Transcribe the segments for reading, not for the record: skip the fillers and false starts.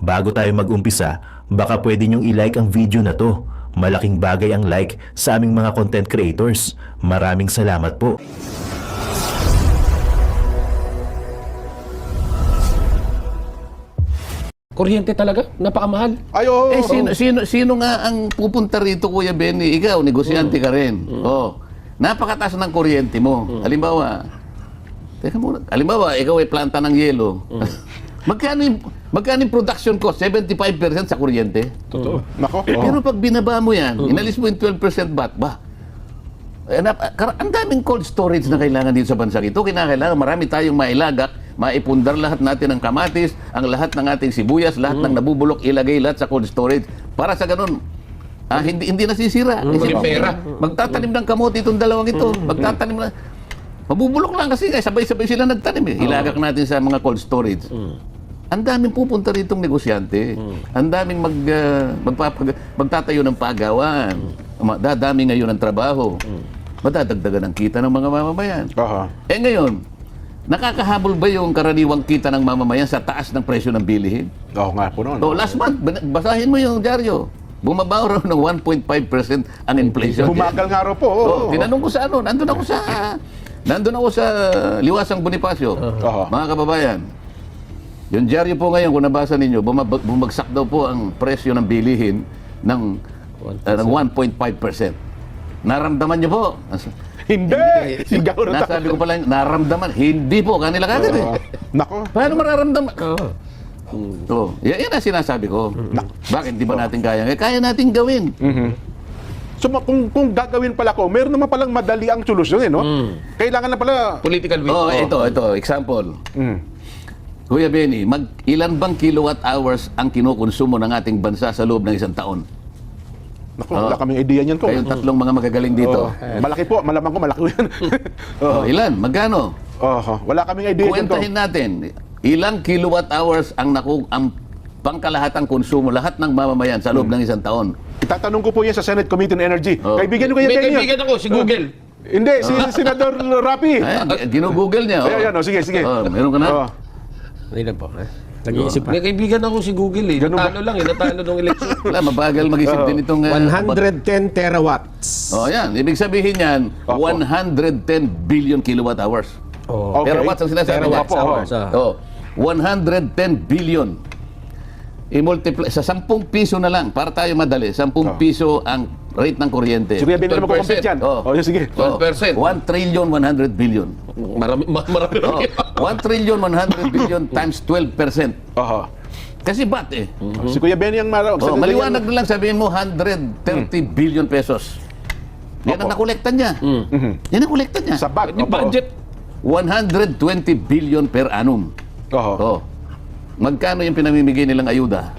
Bago tayo mag-umpisa, baka pwede nyong i-like ang video na to. Malaking bagay ang like sa aming mga content creators. Maraming salamat po. Kuryente talaga? Napakamahal. Ay, oo. Eh, sino nga ang pupunta rito, Kuya Benny? Ikaw, negosyante ka rin. Oh, napakataas ng kuryente mo. Halimbawa, teka muna. Halimbawa, ikaw ay planta ng yelo. Magkano yung production cost? 75% sa kuryente. Totoo. Nako. Pero pag binaba mo yan, inalis mo yung 12% VAT ba? Ang daming cold storage na kailangan dito sa bansa ito. Kinakailangan marami tayong mailagak, maipundar lahat natin ng kamatis, ang lahat ng ating sibuyas, lahat ng nabubulok, ilagay lahat sa cold storage. Para sa ganun, hindi nasisira. Yung pera. Magtatanim ng kamote itong dalawang ito. Magtatanim na. Mabubulok lang kasi sabay-sabay sila nagtanim eh. Ilagak natin sa mga cold storage. Ang daming pupunta ritong negosyante. Ang daming magtatayo ng pagawan. Dadami ngayon ang trabaho. Madadagdagan ang kita ng mga mamamayan. Eh ngayon, nakakahabol ba yung karaniwang kita ng mamamayan sa taas ng presyo ng bilihin? Oo nga po noon. Last month, basahin mo yung dyaryo. Bumaba raw ng 1.5% ang inflation. Bumagal nga raw po. Tinanong ko sa nandun ako sa Liwasang Bonifacio. Mga kababayan, yung dyaryo po ngayon, kung nabasa ninyo, bumagsak daw po ang presyo ng bilihin ng 1.5%. Naramdaman niyo po? Hindi! Sigaw na Nasabi ko pala, naramdaman. Hindi po, kanila kagad eh. Nako. Paano mararamdaman? Yan ang sinasabi ko. Bakit di ba natin kaya? Kaya natin gawin. So kung gagawin pala ko, meron naman palang madali ang solusyon eh, no? Kailangan na pala... Political will. Ito, example. Kuya Benny, ilan bang kilowatt hours ang kinukonsumo ng ating bansa sa loob ng isang taon? Naku, wala kaming idea niyan ko. Kayong tatlong mga magagaling dito. Malaki po, malamang ko malaki yan. Ilan? Magkano? Wala kaming idea niyan ko. Kuwentahin natin, ilang kilowatt hours ang pangkalahatang konsumo, lahat ng mamamayan sa loob ng isang taon? Itatanong ko po yan sa Senate Committee on Energy. Kaibigan ko yan May kayo. kaibigan ako, si Google. Hindi, si Senador Rapi. Ginugoogle niya. Ayan, sige. Meron ka na? Hindi na po. Nag-iisip pa. May kaibigan ako si Google eh. Natalo lang eh. Natalo nung election. Wala, mabagal mag-isip din itong... 110 terawatts. Yan. Ibig sabihin yan, 110 billion kilowatt hours. Okay. Terawatts ang sinasabi niya. Terawatts hours. 110 billion. I-multiply sa 10 piso na lang para tayo madali. 10 piso ang rate ng kuryente. Sige, binili mo ko compete yan. Sige. 12%. 1 trillion 100 billion. Marami. 1 trillion 100 billion times 12%. Kasi ba't eh? Si Kuya Benny ang Maliwanag na lang sabihin mo 130 billion pesos. Yan ang nakolekta niya. Yan ang kolekta niya. Sa BAT. Yung budget. 120 billion per annum. Magkano yung pinamimigay nilang ayuda?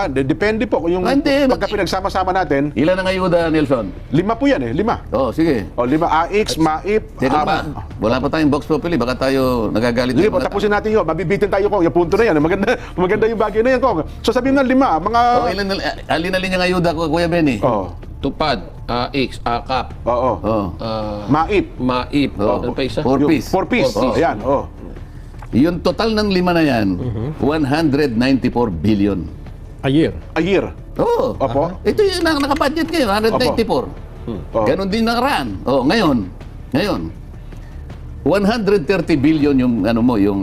Depende po. Yung Hindi, pagka pinagsama-sama natin, Ilan ang ayuda, Nelson? 5 po yan eh. 5. Sige. 5. AX, MAIP. Teka pa. Wala pa tayong box populi. Baka tayo nagagalit. Sige ng po, mga tapusin natin yun. Mabibitin tayo ko. Yung punto na yan. Maganda yung bagay na yan ko. So sabihin ng 5, mga... Alin-alin yung ayuda ko, Kuya Benny? Tupad, AX, AKAP, MAIP. MAIP. Ano pa isa? 4 piece. 4 piece. Ayan. Yung total ng 5 na yan, 194 billion. A year. A year. Opo. Ito yung nakabudget ngayon, 194. Ganon din nakaraan. Ngayon, 130 billion yung yung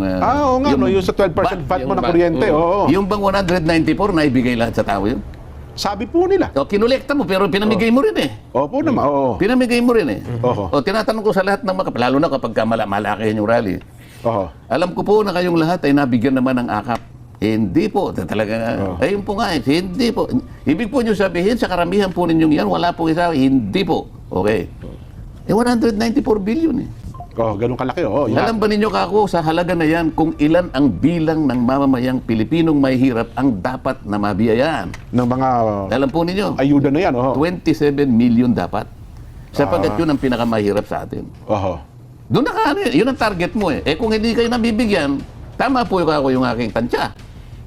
yung sa 12% VAT mo na kuryente. Yung bang 194 na ibigay lahat sa tao yun? Sabi po nila. Kinolekta mo pero pinamigay mo rin eh. Opo naman. Pinamigay mo rin eh. Tinatanong ko sa lahat ng mga, lalo na kapag malaki yung rally. Alam ko po na kayong lahat ay nabigyan naman ng akap. Hindi po. Talaga ayun po nga eh. Hindi po. Ibig po nyo sabihin, sa karamihan po ninyong yan, wala po isa. Hindi po. Okay. 194 billion eh. Ganun kalaki. Alam ba ninyo kako sa halaga na yan kung ilan ang bilang ng mamamayang Pilipinong may hirap ang dapat na mabiyayaan? Ng mga Alam po ninyo? ayuda na yan. 27 million dapat. Sapagkat yun ang pinakamahirap sa atin. Doon yun ang target mo eh. Kung hindi kayo nabibigyan, tama po yung aking tansya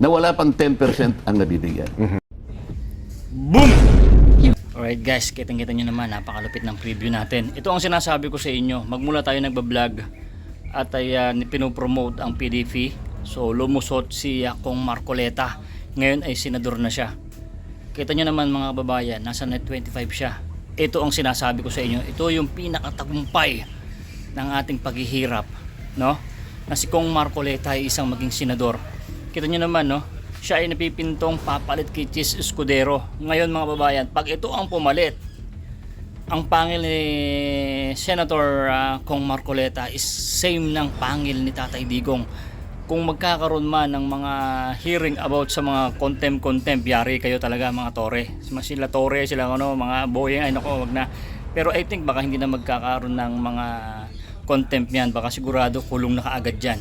na wala pang 10% ang nabibigyan. Alright guys, kitang-kita nyo naman, napakalupit ng preview natin. Ito ang sinasabi ko sa inyo, magmula tayo nagbablog at ay pinopromote ang PDF So lumusot si Kong Marcoleta. Ngayon ay senador na siya. Kita nyo naman mga kababayan, nasa net 25 siya. Ito ang sinasabi ko sa inyo. Ito yung pinakatagumpay ng ating paghihirap, no? Na si Kong Marcoleta ay isang maging senador. Kita nyo naman, no? Siya ay napipintong papalit kay Chis Escudero. Ngayon mga kababayan, pag ito ang pumalit, ang pangil ni Senator Kong Marcoleta is same ng pangil ni Tatay Digong. Kung magkakaroon man ng mga hearing about sa mga contempt, yari kayo talaga mga Tore. Sila Tore, sila ano, mga boyeng, ay nako, wag na. Pero I think baka hindi na magkakaroon ng mga contempt yan. Baka sigurado kulong na kaagad dyan.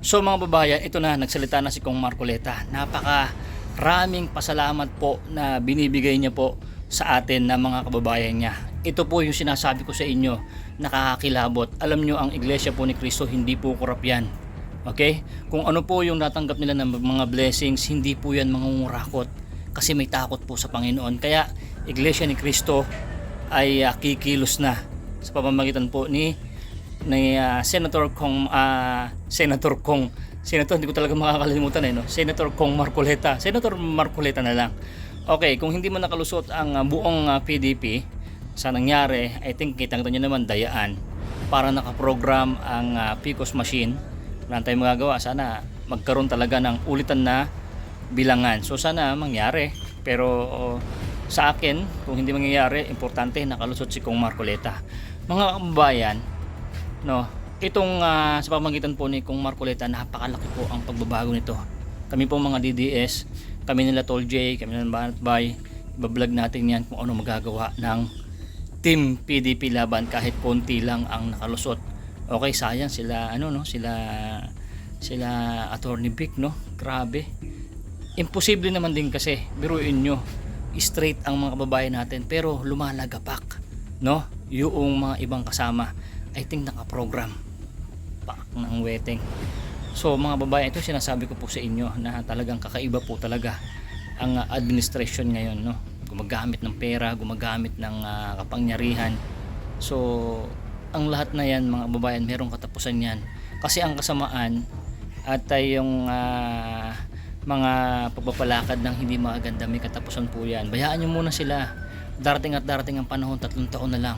So mga babayan, ito na, nagsalita na si Kong Marcoleta. Napaka-raming pasalamat po na binibigay niya po sa atin na mga kababayan niya. Ito po yung sinasabi ko sa inyo, nakakakilabot. Alam nyo, ang Iglesia po ni Cristo, hindi po kurap yan. Okay? Kung ano po yung natanggap nila ng mga blessings, hindi po yan mangungurakot. Kasi may takot po sa Panginoon. Kaya, Iglesia ni Cristo ay kikilos na sa pamamagitan po ni Senator Kong, hindi ko talaga makakalimutan no? Senator Kong Marcoleta. Senator Marcoleta na lang. Okay, kung hindi mo nakalusot ang buong PDP sa nangyari, I think kitang nyo naman dayaan para nakaprogram ang PCOS machine. Wala tayong magagawa. Sana magkaroon talaga ng ulitan na bilangan. So sana mangyari. Pero sa akin, kung hindi mangyayari, importante nakalusot si Kong Marcoleta. Mga kababayan, no, itong sa pamamagitan po ni Kong Marcoleta, napakalaki po ang pagbabago nito. Kami po mga DDS, kami nila Tol J, kami nila Banat Bay, ibablog natin yan kung ano magagawa ng Team PDP laban kahit konti lang ang nakalusot. Okay, sayang sila sila Attorney Vic, no? Grabe. Imposible naman din kasi, biruin nyo, straight ang mga kababayan natin pero lumalagapak, no? Yung mga ibang kasama, I think nakaprogram pa ng weteng. So mga babae, ito sinasabi ko po sa inyo na talagang kakaiba po talaga ang administration ngayon, no? Gumagamit ng pera, gumagamit ng kapangyarihan. So ang lahat na yan mga babayan, merong katapusan yan. Kasi ang kasamaan at yung mga pagpapalakad ng hindi maganda, may katapusan po yan. Bayaan nyo muna sila. Darating at darating ang panahon, 3 taon na lang.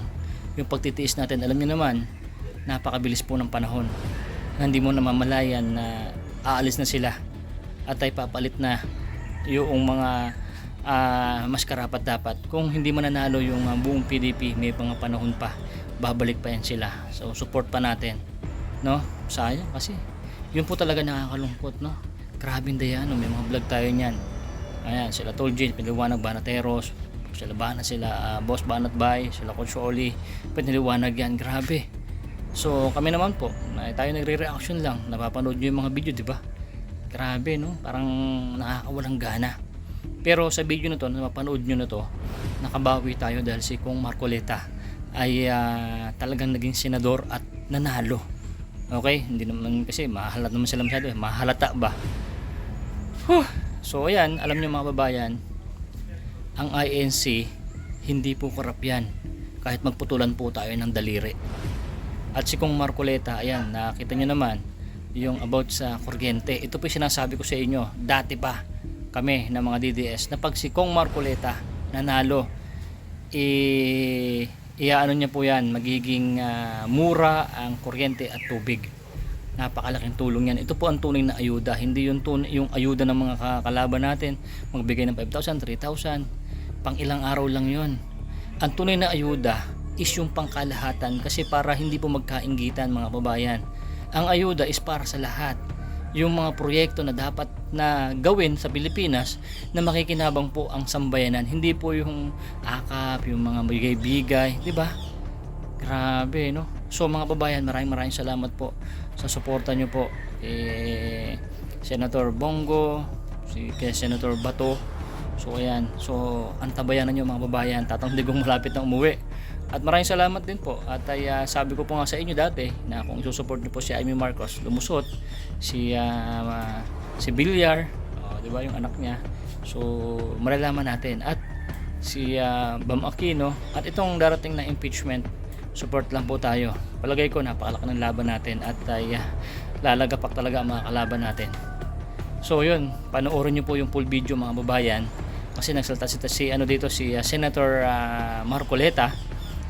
Yung pagtitiis natin, alam nyo naman, napakabilis po ng panahon. Hindi mo namamalayan na aalis na sila at ay papalit na yung mga mas karapat dapat. Kung hindi mananalo yung buong PDP, may mga panahon pa, babalik pa yan sila. So support pa natin, no? Sayang kasi yun po talaga nakakalungkot, no? Grabing dayano, may mga vlog tayo niyan. Ayan, sila Tol J, Piliwanag Banateros, sila Boss Banat Bay, sila Coach Oli, piniliwanag yan, grabe. So kami naman po, tayo nagre-reaction lang, napapanood nyo yung mga video, di ba? Grabe, no? Parang nakakawalang gana. Pero sa video na to, napapanood nyo na to, nakabawi tayo dahil si Kong Marcoleta ay talagang naging senador at nanalo. Okay? Hindi naman kasi mahalat naman sila masyado, mahalata ba? So ayan, alam nyo mga babayan, ang INC hindi po korap yan kahit magputulan po tayo ng daliri. At si Kong Marcoleta, ayan, nakita nyo naman yung about sa kuryente. Ito po yung sinasabi ko sa inyo, dati pa kami na mga DDS na pag si Kong Marcoleta nanalo, iaano niya po yan, magiging mura ang kuryente at tubig. Napakalaking tulong yan. Ito po ang tunay na ayuda, hindi yung ayuda ng mga kalaban natin, magbigay ng 5,000, 3,000, pang ilang araw lang yon. Ang tunay na ayuda is yung pangkalahatan, kasi para hindi po magkainggitan mga babayan. Ang ayuda is para sa lahat. Yung mga proyekto na dapat na gawin sa Pilipinas na makikinabang po ang sambayanan, hindi po yung akap, yung mga bigay-bigay, di ba? Grabe, no? So mga babayan, maraming salamat po sa suporta nyo po kay Senator Bongo, kay Senator Bato. So ayan, so antabayanan nyo mga babayan, Tatang Digong malapit na umuwi. At maraming salamat din po. At ay sabi ko po nga sa inyo dati na kung isusupport niyo po si Amy Marcos, lumusot si Villar, di ba, yung anak niya. So malalaman natin, at si Bam Aquino, at itong darating na impeachment, support lang po tayo. Palagay ko napakalaki ng laban natin, at ay lalagapak talaga ang mga kalaban natin. So yun, panoorin nyo po yung full video mga babayan, kasi nagsalita si Senator Marcoleta,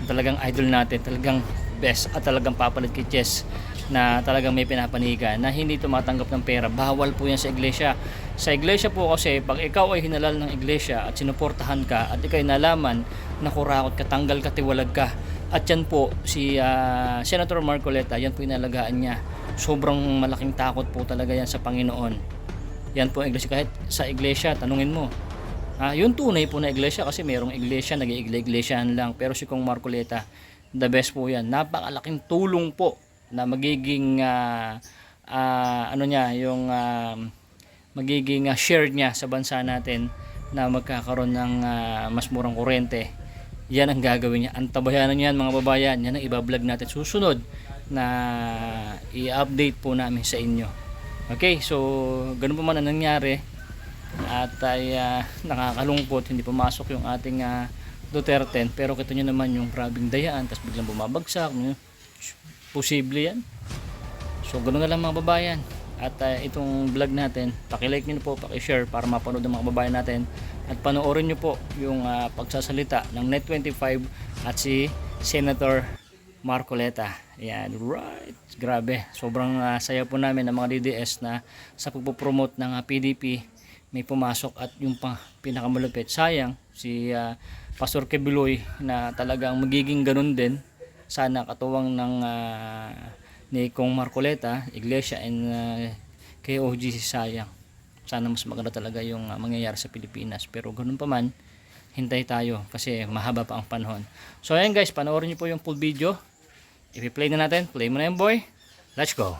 talagang idol natin, talagang best at talagang papalit kay Chess, na talagang may pinapanigan na hindi tumatanggap ng pera. Bawal po yan sa iglesia. Sa iglesia po kasi, pag ikaw ay hinalal ng iglesia at sinuportahan ka at ikay nalaman na kurakot ka, tanggal ka, tiwalag ka, at yan po si Senator Marcoleta, yan po inalagaan niya. Sobrang malaking takot po talaga yan sa Panginoon. Yan po ang iglesia. Kahit sa iglesia, tanungin mo, yung tunay po na iglesia, kasi mayroong iglesia, nag-iiglesia-iglesyaan lang, pero si Kong Marcoleta, the best po yan. Napakalaking tulong po na magiging magiging share niya sa bansa natin, na magkakaroon ng mas murang kuryente. Yan ang gagawin niya. Antabayanan yan mga babayan. Yan ang ibablog natin susunod na i-update po namin sa inyo. Okay, so ganun po man ang nangyari, at ay nakakalungkot, hindi pumasok yung ating Duterte, pero kita nyo naman yung grabing dayaan, tapos biglang bumabagsak. Posible yan. So ganoon na lang mga babayan. At itong vlog natin, pakilike nyo po, pakishare para mapanood ng mga babayan natin, at panoorin nyo po yung pagsasalita ng Net25 at si Senator Marcoleta. Yan, right. Grabe. Sobrang saya po namin ng mga DDS na sa pagpopromote ng PDP may pumasok, at yung pinakamalupit, sayang si Pastor Kebiloy na talagang magiging ganun din. Sana katuwang ng ni Kong Marcoleta, Iglesia, and KOGC, sayang. Sana mas maganda talaga yung mangyayari sa Pilipinas. Pero ganun pa man, hintay tayo kasi mahaba pa ang panahon. So ayan guys, panoorin niyo po yung full video. I-play na natin. Play mo na yun, boy. Let's go.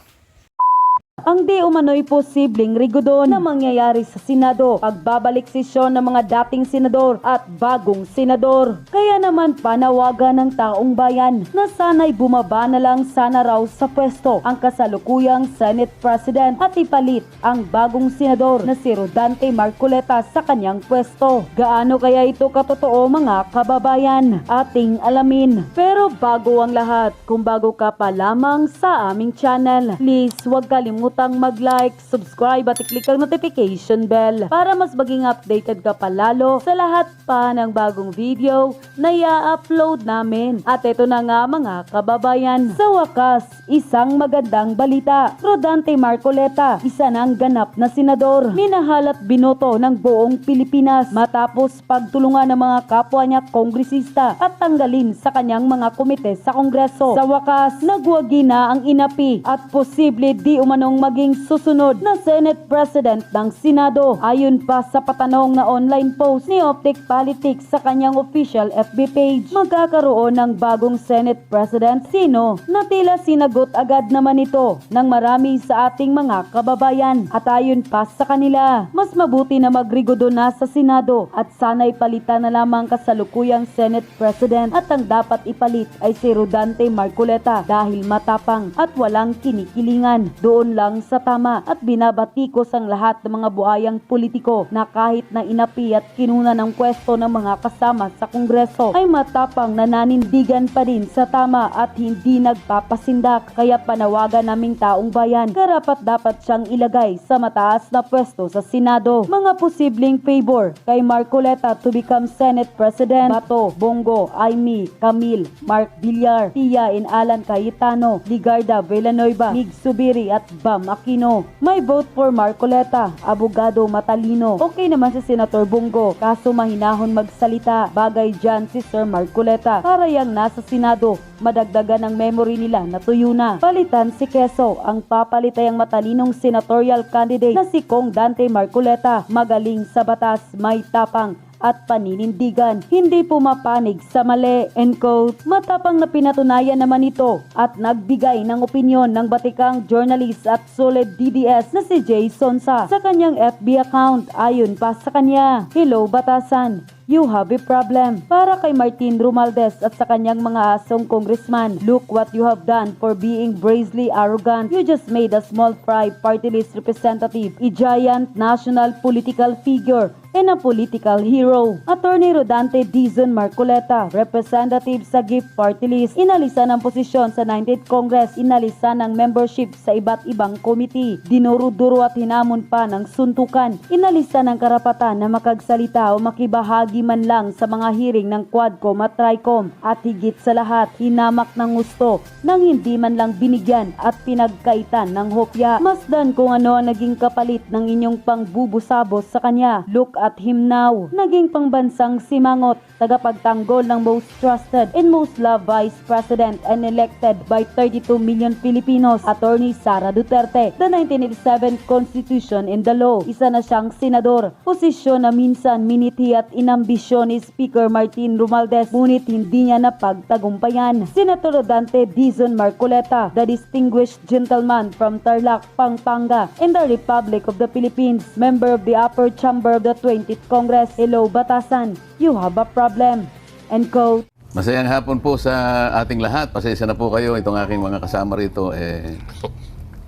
Ang di umano'y posibleng rigudon na mangyayari sa Senado, pagbabalik sesyon ng mga dating senador at bagong senador. Kaya naman panawagan ng taong bayan na sana'y bumaba na lang sana raw sa pwesto ang kasalukuyang Senate President at ipalit ang bagong senador na si Rodante Marcoleta sa kanyang pwesto. Gaano kaya ito katotoo mga kababayan? Ating alamin. Pero bago ang lahat, kung bago ka pa lamang sa aming channel, please huwag kalimutang mag-like, subscribe at i-click ang notification bell para mas maging updated ka palalo sa lahat pa ng bagong video na i-upload namin. At ito na nga mga kababayan, sa wakas, isang magandang balita. Rodante Marcoleta, isa ng ganap na senador, minahal at binoto ng buong Pilipinas matapos pagtulungan ng mga kapwa niya kongresista at tanggalin sa kanyang mga komite sa Kongreso. Sa wakas, nagwagi na ang inapi at posible di umanong maging susunod na Senate President ng Senado. Ayon pa sa patanong na online post ni Optic Politics sa kanyang official FB page, magkakaroon ng bagong Senate President sino? Na tila sinagot agad naman ito ng marami sa ating mga kababayan. At ayon pa sa kanila, mas mabuti na magrigodo na sa Senado at sana'y palitan na lamang kasalukuyang Senate President, at ang dapat ipalit ay si Rodante Marcoleta dahil matapang at walang kinikilingan. Doon lang sa tama, at binabatikos ang lahat ng mga buhayang politiko na kahit na inapi at kinuna ng pwesto ng mga kasama sa Kongreso ay matapang na nanindigan pa rin sa tama at hindi nagpapasindak. Kaya panawagan naming taong bayan, karapat dapat siyang ilagay sa mataas na pwesto sa Senado. Mga posibleng favor kay Marcoleta to become Senate President: Bato, Bongo, Aimee, Camille, Mark Villar, Tia and Alan Cayetano, Ligarda Villanueva, Mig Subiri at Bam Aquino. May vote for Marcoleta, abogado matalino. Okay naman si Senator Bongo, kaso mahinahon magsalita. Bagay dyan si Sir Marcoleta para yang nasa Senado, madagdagan ang memory nila na tuyo na. Palitan si Quezon, ang papalit ay ang matalinong senatorial candidate na si Kong Dante Marcoleta. Magaling sa batas, may tapang at paninindigan, hindi pumapanig sa mali. End quote. Matapang na pinatunayan naman ito at nagbigay ng opinyon ng batikang journalist at solid DDS na si Jay Sonsa sa kanyang FB account. Ayon pa sa kanya, "Hello Batasan, you have a problem." Para kay Martin Romualdez at sa kanyang mga asong congressman, "Look what you have done for being brazenly arrogant. You just made a small fry party list representative, a giant national political figure, and a political hero. Attorney Rodante Dizon Marcoleta, representative sa Gift Party List, inalisa ng posisyon sa 19th Congress, inalisa ng membership sa iba't ibang committee, dinuro-duro at hinamon pa ng suntukan, inalisa ng karapatan na makagsalita o makibahagi man lang sa mga hearing ng Quadcom at Tricom, at higit sa lahat, hinamak ng gusto nang hindi man lang binigyan at pinagkaitan ng hopya. Masdan kung ano ang naging kapalit ng inyong pangbubusabos sa kanya. Look at him now. Naging pangbansang simangot, tagapagtanggol ng most trusted and most loved Vice President and elected by 32 million Filipinos, Attorney Sara Duterte. The 1987 Constitution and the law. Isa na siyang senador. Posisyon na minsan miniti at inambisyon ni Speaker Martin Romualdez, ngunit hindi niya napagtagumpayan. Senator Rodante Dizon Marcoleta, the distinguished gentleman from Tarlac, Pampanga, in the Republic of the Philippines, member of the upper chamber of the 20th Congress. Hello, Batasan, you have a problem. End quote. Masayang hapon po sa ating lahat. Pasensya na po kayo. Itong aking mga kasama rito,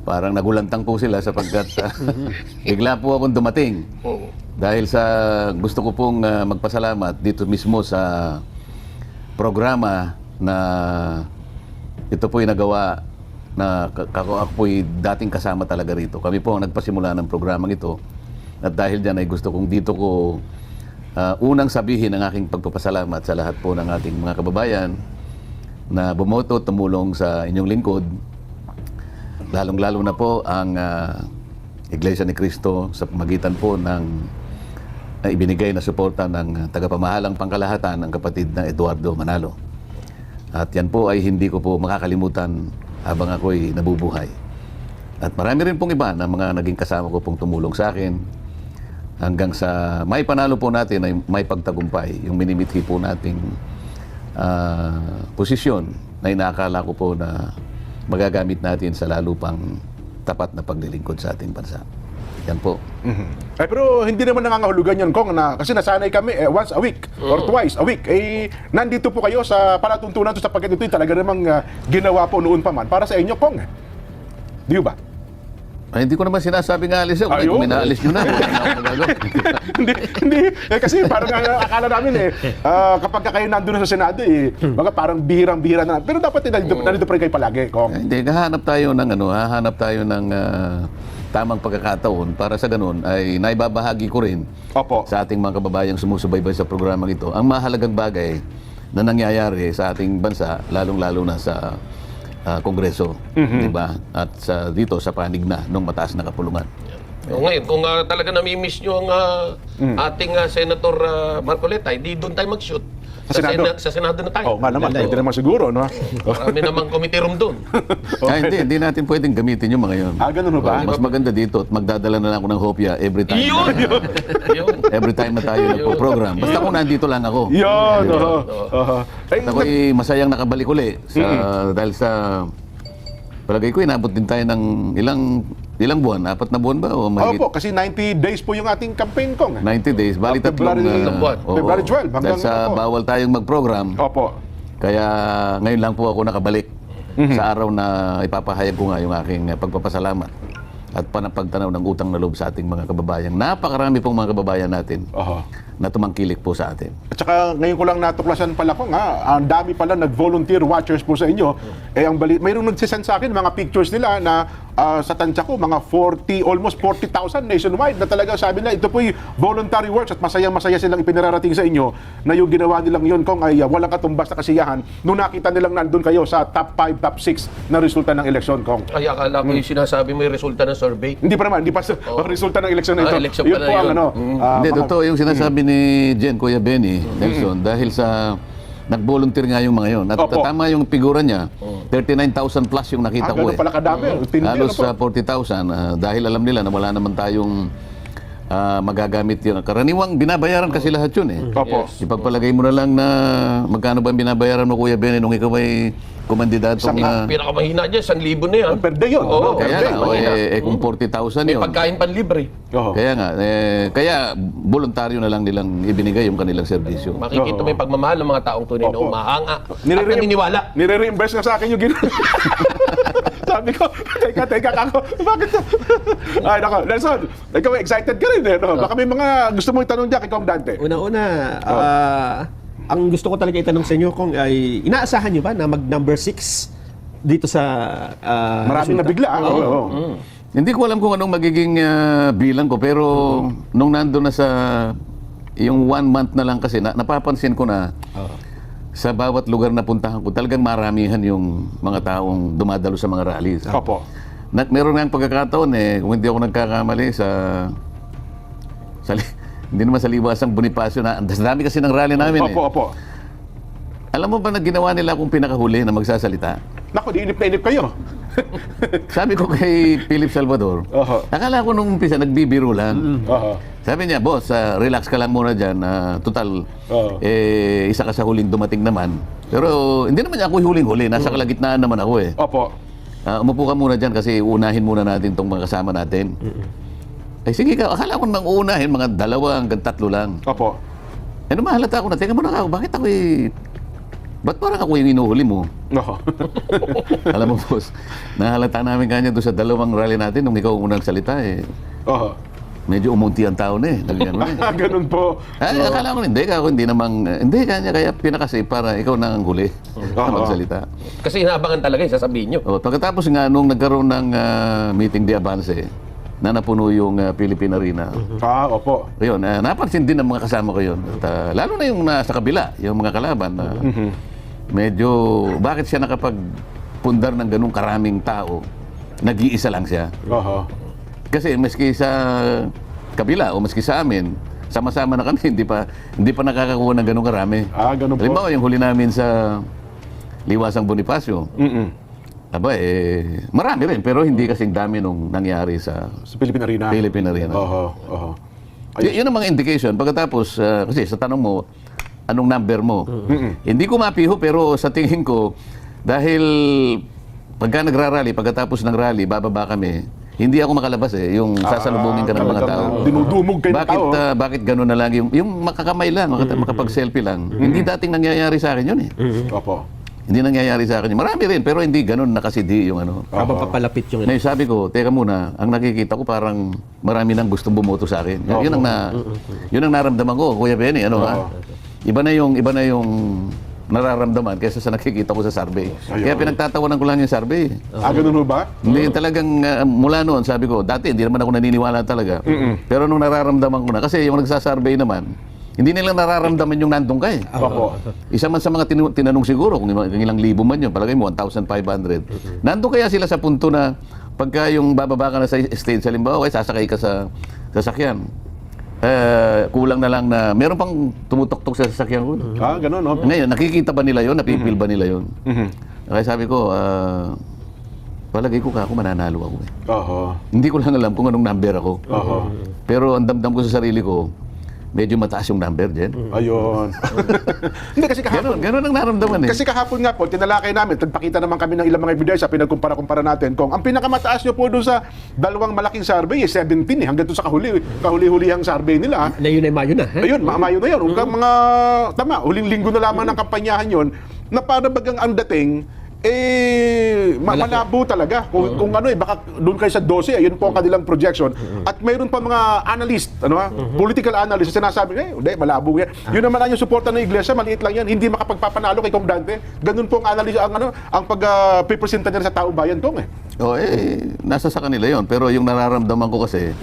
parang nagulantang po sila sapagkat bigla po akong dumating. Dahil sa gusto ko pong magpasalamat dito mismo sa programa na ito po'y nagawa na ako po'y dating kasama talaga rito. Kami po ang nagpasimula ng programang ito. At dahil dyan ay gusto kong dito ko unang sabihin ang aking pagpapasalamat sa lahat po ng ating mga kababayan na bumoto, tumulong sa inyong lingkod. Lalong-lalo na po ang Iglesia ni Cristo sa pamagitan po ng ibinigay na suporta ng tagapamahalang pangkalahatan, ang kapatid na Eduardo Manalo. At yan po ay hindi ko po makakalimutan habang ako'y nabubuhay. At marami rin pong iba na mga naging kasama ko pong tumulong sa akin hanggang sa may panalo po natin ay may pagtagumpay, yung minimithi po nating posisyon na inaakala ko po na magagamit natin sa lalo pang tapat na paglilingkod sa ating bansa. Yan po. Pero hindi naman nangangahulugan yun, Kong, na kasi nasanay kami once a week or twice a week. Nandito po kayo sa palatuntunan to sapagkat ito talaga namang ginawa po noon pa man para sa inyo, Kong. Di ba? Ay, hindi ko naman sinasabing alis ako. Ayun. Kung minaalis nyo na, wala na akong magagawa. hindi. Kasi parang akala namin kapag kayo nandun na sa Senado, baka parang bihirang-bihira na. Pero dapat nandito pa rin kayo palagi, Kong. Hindi, hahanap tayo ng tamang pagkakataon para sa ganun ay naibabahagi ko rin Opo. sa ating mga kababayang sumusubaybay sa programang ito ang mahalagang bagay na nangyayari sa ating bansa, lalong-lalo na sa Kongreso, di ba? At dito sa panig na ng mataas na kapulungan. Ngayon, kung talaga namimiss nyo ang ating Senator Marcoleta, hindi doon tayo mag-shoot. Sa Senado? Sa Senado na tayo. Nga naman, pwede naman siguro, no? Marami namang committee room doon. Ay, hindi natin pwedeng gamitin yung mga yun. Ganun ba? Mas maganda dito at magdadala na lang ako ng hopya every time. Yun! Every time na tayo nagpo-program. Basta kung nandito lang ako. Yun! At ako'y masayang nakabalik uli dahil sa palagay ko inabot din tayo ng ilang buwan, 4 na buwan ba o mahigit? Opo, kasi 90 days po yung ating campaign, Kong. 90 days, bali tatlong February 12 hanggang dahil sa bawal tayong mag-program. Opo. Kaya ngayon lang po ako nakabalik sa araw na ipapahayag ko nga yung aking pagpapasalamat at panapagtanaw ng utang na loob sa ating mga kababayan. Napakarami pong mga kababayan natin na tumangkilik po sa atin. At saka ngayon ko lang natuklasan pala ko ang dami pala nag-volunteer watchers po sa inyo. Mayroong nagsisend sa akin mga pictures nila na sa tansya ko, mga almost 40,000 nationwide na talaga sabi na ito po'y voluntary works at masaya-masaya silang ipinararating sa inyo na yung ginawa nilang yun, Kong, ay walang katumbas na kasiyahan nung nakita nilang nandun kayo sa top 5, top 6 na resulta ng eleksyon, Kong. Ay, akala ko yung sinasabi mo yung resulta ng survey. Hindi pa naman, hindi pa resulta ng eleksyon na ito. Eleksyon Yun pala po ang yun. Hindi, totoo yung sinasabi ni Jen, Kuya Benny, Nelson, dahil sa nag-volunteer nga yung mga yun. At Opo. tama yung figura niya, 39,000 plus yung nakita ko ganun pala kadami. Halos 40,000 dahil alam nila na wala naman tayong magagamit yun. Karaniwang binabayaran kasi lahat yun eh. Opo. Ipagpalagay mo na lang na magkano ba ang binabayaran mo, Kuya Benny, nung ikaw ay kumandidatong Pinakamahina dyan, 1,000 na yan. Per day yun. Oo, kaya per day, nga, mahina. kung 40,000 May yun. pagkain panlibre. Kaya nga, kaya voluntaryo na lang nilang ibinigay yung kanilang serbisyo. Makikita mo yung pagmamahal ng mga taong tunay na Opo. umahanga at naniniwala. Nire-reimburse nga sa akin yung ginawa. Sabi ko, teka ako, bakit? Ay, nako, Nelson, ikaw excited ka rin eh. No? Baka may mga gusto mong itanong dyan kay Comandante. Una-una, ang gusto ko talaga itanong sa inyo kung ay inaasahan nyo ba na mag number 6 dito sa Maraming resulta? nabigla. Oo. Hindi ko alam kung anong magiging bilang ko, pero nung nandun na sa yung 1 month na lang kasi, napapansin ko na sa bawat lugar na puntahan ko, talagang maramihan yung mga taong dumadalo sa mga rallies. Opo. Meron nga ang pagkakataon kung hindi ako nagkakamali hindi naman sa Liwasang Bonifacio na, ang dami kasi ng rally namin Opo. Alam mo ba na ginawa nila akong pinakahuli na magsasalita? Naku, di inip na inip kayo. Sabi ko kay Philip Salvador, Oho. akala ko nung umpisa nagbibiro lang. Oho. Sabi niya, boss, relax ka lang muna dyan. Total, Oo. isa ka sa huling dumating naman. Pero hindi naman ako huling-huli. Nasa kalagitnaan naman ako Opo. Umupo ka muna dyan kasi uunahin muna natin itong mga kasama natin. Sige ka, akala ko nang uunahin, mga 2 hanggang 3 lang. Opo. Mahalata ako na, teka muna ako, bakit ako ba't parang ako yung inuhuli mo? Oho. Alam mo, boss, nahalata namin kanya doon sa 2 rally natin nung ikaw unang salita Oho. medyo umunti ang tao na Ganun po. Akala ko hindi namang, hindi kanya kaya pinakasave para ikaw na ang huli na magsalita. Kasi hinabangan talaga yung sasabihin nyo. Pagkatapos nga nung nagkaroon ng meeting de avance na napuno yung Philippine Arena, Opo. yun, napansin din ng mga kasama ko yun. At, lalo na yung nasa kabila, yung mga kalaban na medyo, bakit siya nakapagpundar ng ganung karaming tao, nag-iisa lang siya. Oho. Kasi maski sa kabila o maski sa amin, sama-sama na kami, hindi pa nakakakuha ng ganung karami. Ganun po. Halimbawa, yung huli namin sa Liwasang Bonifacio, marami rin, pero hindi kasing dami nung nangyari sa Sa Philippine Arena. Philippine Arena. Oho. Yun ang mga indication. Pagkatapos, kasi sa tanong mo, anong number mo? Hindi ko mapiho, pero sa tingin ko, dahil pagka nagrarally, pagkatapos ng rally, bababa kami, hindi ako makalabas yung sasalubungin ka ng mga tao. Dinudumog kayo ng tao. Bakit gano'n na lang? Yung makakamay lang, makapag-selfie lang. Hindi dating nangyayari sa akin yun Opo. Hindi nangyayari sa akin. Marami rin, pero hindi gano'n nakasidi yung ano. Habang papalapit yung Ngayon sabi ko, teka muna, ang nakikita ko parang marami nang gustong bumoto sa akin. Yun ang naramdaman ko, Kuya Benny, Iba na yung nararamdaman kaysa sa nakikita ko sa survey. Kaya pinagtatawanan ko lang yung survey. Ganun ho ba? Hindi talagang mula noon, sabi ko, dati hindi naman ako naniniwala talaga. Pero nung nararamdaman ko na, kasi yung nagsasurvey naman, hindi nila nararamdaman yung nandun ka Opo. Isa man sa mga tinanong siguro, kung ilang libo man yun, palagay mo 1,500. Nandun kaya sila sa punto na pagka yung bababa ka na sa stage, halimbawa, sasakay ka sa sasakyan. Kulang na lang na meron pang tumutok-tok sa sasakyan ko. Ganun, no? Ngayon, nakikita ba nila yon? Napipil ba nila yon? Kaya sabi ko, palagay ko ako mananalo ako Oho. Hindi ko lang alam kung anong number ako. Pero ang damdam ko sa sarili ko, medyo mataas yung number din. Ayun. Hindi kasi kahapon. Ganun ang naramdaman Kasi kahapon nga po, tinalakay namin, tagpakita naman kami ng ilang mga ebidensya, pinagkumpara-kumpara natin kung ang pinakamataas nyo po doon sa 2 malaking survey, 17 hanggang doon sa kahuli-hulihang survey nila. na yun ay Mayo na. Ayun, maamayo na yun. Kung mga, huling linggo na lamang ng kampanyahan yon, na para bagang ang dating, malabo talaga. Kung baka doon kayo sa 12, ayun po ang kanilang projection. At mayroon pa mga analyst, political analyst, sinasabi, hindi, malabo yan. Yun naman ang yung suporta ng iglesia, maliit lang yan, hindi makapagpapanalo kay Comandante. Ganun po ang analyst, ang pag-presenta niya sa taong bayan tong nasa sa kanila yon. Pero yung nararamdaman ko kasi,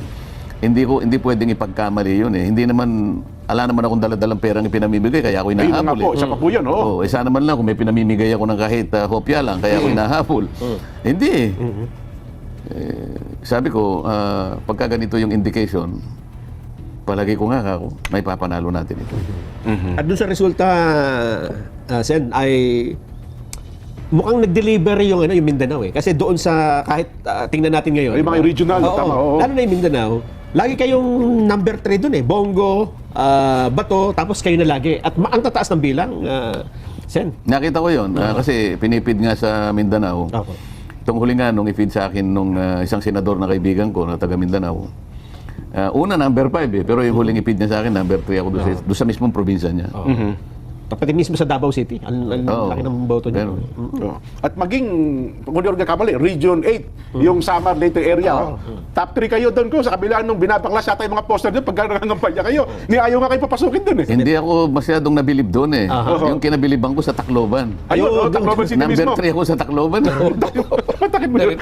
hindi pwedeng ipagkamali yun Hindi naman, ala naman akong daladalang perang ipinamimigay, kaya ako Ayun na nga hinahabol po, isa pa po yan, sana man lang kung may pinamimigay ako ng kahit hopya lang, kaya ako hinahabol. Hindi sabi ko, pagka ganito yung indication, palagi ko nga ako, may papanalo natin ito. At dun sa resulta, Sen, ay mukhang nag-deliver yung Mindanao Kasi doon sa kahit tingnan natin ngayon. Yung mga regional, tama, oo. Lalo na yung Mindanao, lagi kayong number 3 doon Bongo, Bato, tapos kayo na lagi. At ang tataas ng bilang, Sen. Nakita ko yun, kasi pinipid nga sa Mindanao. Itong huli nga, nung i-feed sa akin nung isang senador na kaibigan ko na taga Mindanao. Una, number 5 pero yung huling i-feed niya sa akin, number 3 ako doon sa mismong probinsya niya. Pati mismo sa Davao City, ang Oo. laki ng boto niya. Ganun. Oh. At maging, kung di kamali, Region 8, yung Samar Leyte area. Top 3 kayo doon ko, sa kabila nung binabaklas yata yung mga poster doon, pagka nangangampanya kayo, ni ayaw nga kayo papasukin doon eh. Hindi ako masyadong nabilib doon eh. Yung kinabiliban ko sa Tacloban. Ayun, Tacloban City Number mismo. 3 ako sa Tacloban. Patakit mo yun.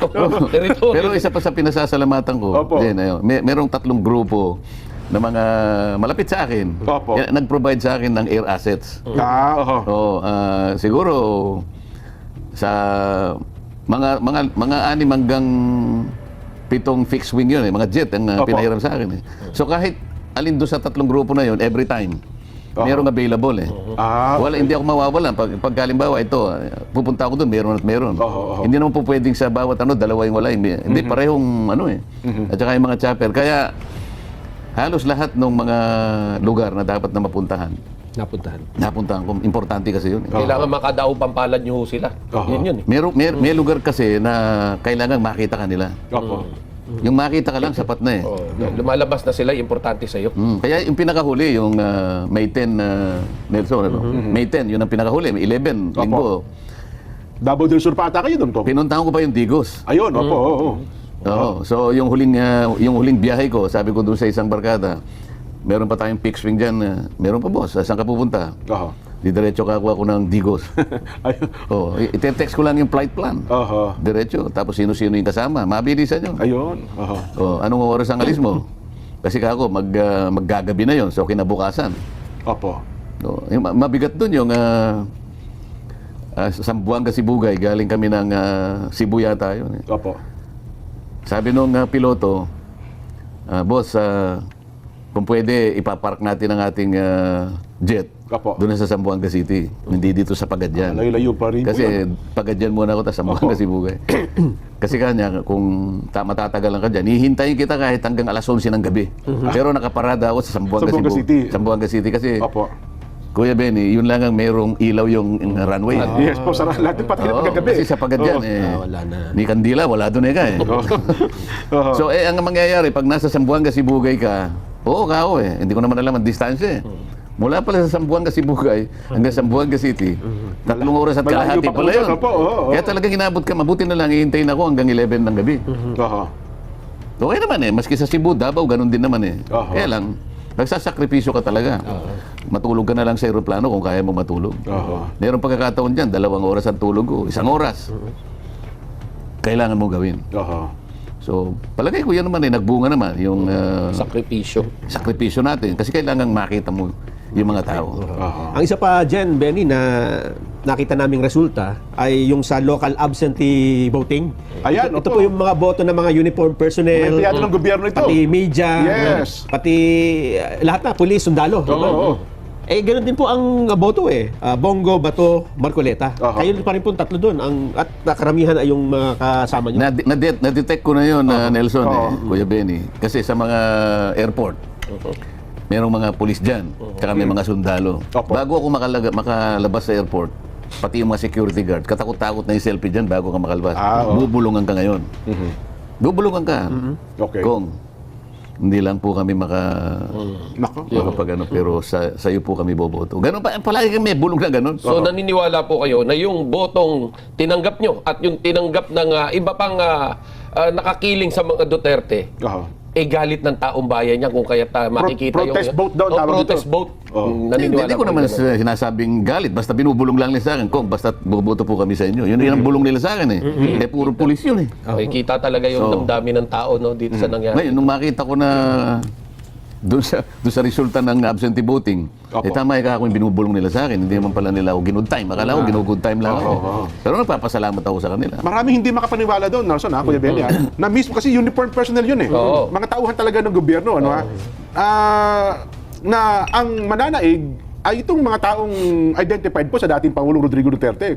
Pero isa pa sa pinasasalamatan ko, Opo. Jen, merong 3 grupo na mga malapit sa akin. Opo. Yan, nag-provide sa akin ng air assets. Oo. Siguro sa mga 6 hanggang 7 fixed wing yun, mga jet ang Opo. pinahiram sa akin. So kahit alin doon sa 3 grupo na yun, every time, merong available eh. Wala, hindi ako mawawala. Pag halimbawa ito, pupunta ako doon, meron at meron. Hindi naman po pwedeng sa bawat dalawa yung wala. Hindi parehong At saka yung mga chopper. Kaya halos lahat ng mga lugar na dapat na mapuntahan, napuntahan ko. Importante kasi yun. Kailangan makadaog pampalad nyo sila. Yun eh. May lugar kasi na kailangan makita ka nila. Opo. Yung makita ka lang, sapat na eh. Lumalabas na sila, importante sa'yo. Kaya yung pinakahuli, yung May 10, Nelson, May 10, yun ang pinakahuli. May 11, linggo. Double del Sur pa ata kayo doon po. Pinuntahan ko pa yung Digos. Ayun, opo. Oo. Oo. So yung huling biyahe ko, sabi ko doon sa isang barkada, meron pa tayong fixed wing dyan. Meron pa boss, saan ka pupunta? Oo. Diretso kakuha ko ng Digos. Ayun. Oh, ite-text ko lang yung flight plan. Oho. Diretso. Tapos sino-sino yung kasama. Mabilisan nyo. Ayun. Oho. Oh, anong oras ang alis mo? Kasi kako, maggagabi na yon. So kinabukasan. Opo. Oh, yung mabigat doon yung Sambuanga Sibugay. Galing kami ng Cebu yata yun. Opo. Sabi nung piloto, boss, kung pwede, ipapark natin ang ating jet Opo. doon sa Zamboanga City. Hindi dito sa Pagadyan. Layo-layo pa rin po Kasi Pagadyan muna ako, tapos Zamboanga Sibugay. Kasi kanya, kung matatagalan ka dyan, hihintayin kita kahit hanggang alas 11 ng gabi. Pero nakaparada ako sa Zamboanga City. Zamboanga City kasi, Opo. Kuya Benny, yun lang ang merong ilaw yung runway. Yes po, sa lahat yung patay na Oo, pagkagabi. kasi sa Pagadyan, wala na. ni Kandila, wala doon eh. So, ang mangyayari, pag nasa Zamboanga Sibugay ka, hindi ko naman alam ang distansya eh. Mula pala sa Zamboanga Sibugay hanggang Zamboanga City, 3 oras at Malayo kalahati pa po pala yun, yun. opo, oo. Kaya talagang inabot ka, mabuti na lang, hihintayin ako hanggang 11 ng gabi. Oho. Okay naman eh, maski sa Cebu, Davao, ganun din naman eh. Oho. Kaya lang, nagsasakripisyo ka talaga. Matulog ka na lang sa aeroplano kung kaya mo matulog. Oho. Meron pagkakataon dyan, 2 oras ang tulog ko, 1 oras. Kailangan mo gawin. Oho. So, palagay ko yan naman nagbunga naman yung Sakripisyo. sakripisyo natin. Kasi kailangan makita mo yung mga tao. Ang isa pa dyan, Benny, na nakita naming resulta ay yung sa local absentee voting. Ayan, ito opo. po yung mga boto ng mga uniform personnel, Empleyado ng gobyerno ito. pati media, Yes. pati lahat na, pulis, sundalo. Oo. Ganoon din po ang boto eh. Bongo, Bato, Marcoleta. Aha. Kayo pa rin po 3 doon. At karamihan ay yung mga kasama nyo. Na-detect ko na yun, Nelson, Kuya Benny. Kasi sa mga airport, merong mga pulis dyan, tsaka may mga sundalo. Opo. Bago ako makalabas sa airport, pati yung mga security guard, katakot-takot na yung selfie dyan bago ka makalabas. Bubulungan ka ngayon. Bubulungan ka. Okay. Kung hindi lang po kami Nako. pero sa iyo po kami boboto. Ganun pa, palagi kami may bulong na ganun. So naniniwala po kayo na yung botong tinanggap nyo at yung tinanggap ng iba pang nakakiling sa mga Duterte, Oho. galit ng taong bayan niya kung kaya makikita protest vote daw, tawag protest dito. vote. Hindi ko po naman ganun. sinasabing galit. Basta binubulong lang nila sa akin. Kung basta boboto po kami sa inyo. Yun ang bulong nila sa akin eh. Puro pulis yun eh. Makikita talaga yung damdamin ng tao dito sa nangyari. Ngayon, nung makita ko na doon sa resulta ng absentee voting, Opo. tama ako yung binubulong nila sa akin. Hindi naman pala nila ako ginood time. Akala ko ginood time lang ako. Pero nagpapasalamat ako sa kanila. Maraming hindi makapaniwala doon, Nelson, Kuya Benny, na mismo kasi uniform personnel yun eh. Oo. Mga tauhan talaga ng gobyerno, na ang mananaig ay itong mga taong identified po sa dating Pangulong Rodrigo Duterte.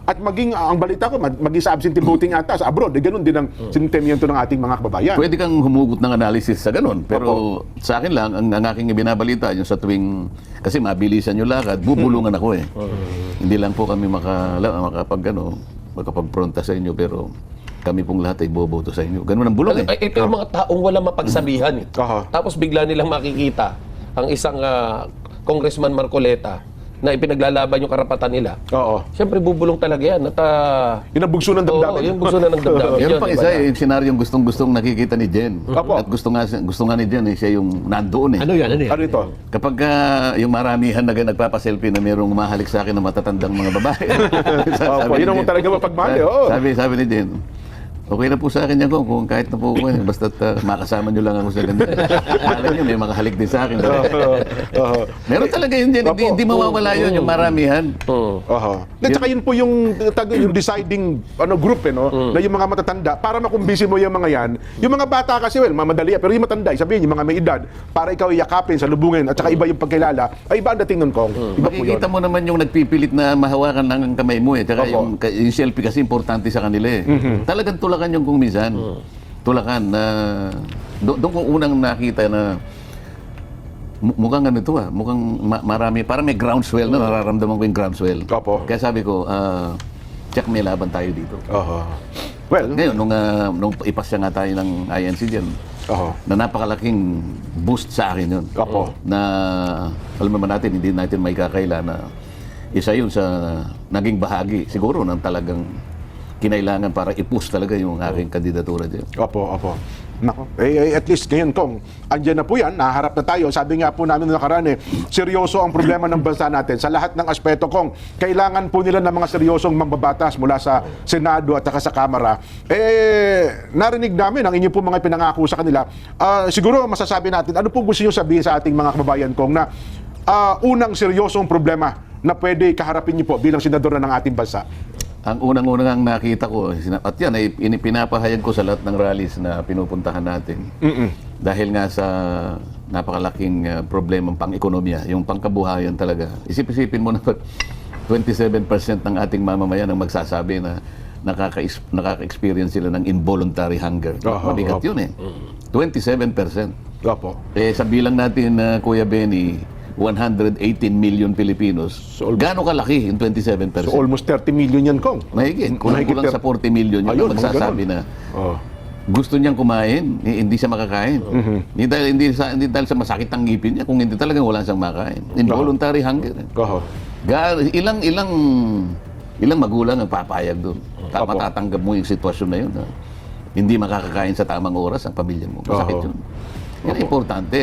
At maging, ang balita ko, maging sa absentee voting ata sa abroad, ganun din ang sentimiento ng ating mga kababayan. Pwede kang humugot ng analysis sa ganun. Pero sa akin lang, ang aking ibinabalita, yung sa tuwing, kasi mabilisan yung lakad, bubulungan ako eh. Hindi lang po kami makapagpronta sa inyo, pero kami pong lahat ay boboto sa inyo. Ganun ang bulong eh. Ito yung mga taong walang mapagsabihan. Aha. Tapos bigla nilang makikita ang isang Congressman Marcoleta na ipinaglalaban yung karapatan nila, Oo. siyempre bubulong talaga yan. At, Yun ang bugso ng damdamin. Oo, yung bugso na ng damdamin. Meron Yun, pang iba isa, na. yung senaryong gustong-gustong nakikita ni Jen. Opo. At gusto nga ni Jen, siya yung nandoon eh. Ano yan? Ano yan? Ano ito? Kapag yung maramihan na nagpapaselfie na merong umahalik sa akin na matatandang mga babae. Opo, yun ang talaga mapagmahal eh. Oo. Sabi ni Jen, okay na po sa akin yan kung kahit na po ako, basta makasama nyo lang ako sa ganito. Alam nyo, may mga halik din sa akin. Oo. Meron talaga yun Jen, hindi mawawala yun, yung maramihan. Aha. At saka yun po yung deciding group no, na yung mga matatanda para makumbisi mo yung mga yan. Yung mga bata kasi mamadali pero yung matanda, sabihin yung mga may edad para ikaw iyakapin sa lubungin at saka iba yung pagkilala, ay iba ang dating nun Kong. Iba po yun. Makikita mo naman yung nagpipilit na mahawakan lang ang kamay mo eh. Tsaka yung selfie kasi importante sa kanila eh. Talagang tulakan yung kung minsan. Tulakan na doon ko unang nakita na mukhang ano ito mukhang marami, parang may groundswell na nararamdaman ko yung groundswell. Opo. Kaya sabi ko, check may laban tayo dito. Aha. Well, Ngayon, nung ipasya nga tayo ng INC dyan, aha. na napakalaking boost sa akin yun. Opo. Na alam naman natin, hindi natin may kakaila na isa yun sa naging bahagi siguro ng talagang kinailangan para i-push talaga yung aking kandidatura dyan. Opo. Nako. At least ngayon, Kong, andyan na po yan, naharap na tayo. Sabi nga po namin noong nakaraan seryoso ang problema ng bansa natin. Sa lahat ng aspeto, Kong, kailangan po nila ng mga seryosong mambabatas mula sa Senado at saka sa Kamara. Narinig namin ang inyo po mga pinangako sa kanila. Siguro masasabi natin, ano po gusto nyo sabihin sa ating mga kababayan, Kong, na unang seryosong problema na pwede kaharapin niyo po bilang senador na ng ating bansa? Ang unang-unang nakita ko, at yan ay pinapahayag ko sa lahat ng rallies na pinupuntahan natin. Dahil nga sa napakalaking problemang pang-ekonomiya, yung pangkabuhayan talaga. Isip-isipin mo na 27% ng ating mamamayan ang magsasabi na nakaka-experience sila ng involuntary hunger. Mabigat yun eh. 27%. Opo. Sa bilang natin, Kuya Benny, 118 million Filipinos. Gaano kalaki yung 27%? So almost 30 million yan, Kong. Mahigit. Kulang sa 40 million yung Ayun, magsasabi na gusto niyang kumain, hindi siya makakain. Hindi dahil sa masakit ang ngipin niya, kung hindi talagang wala siyang makain. Involuntary hunger. Ilang magulang ang papayag doon. Matatanggap mo yung sitwasyon na yun. Hindi makakakain sa tamang oras ang pamilya mo. Masakit yun. Yan ang importante.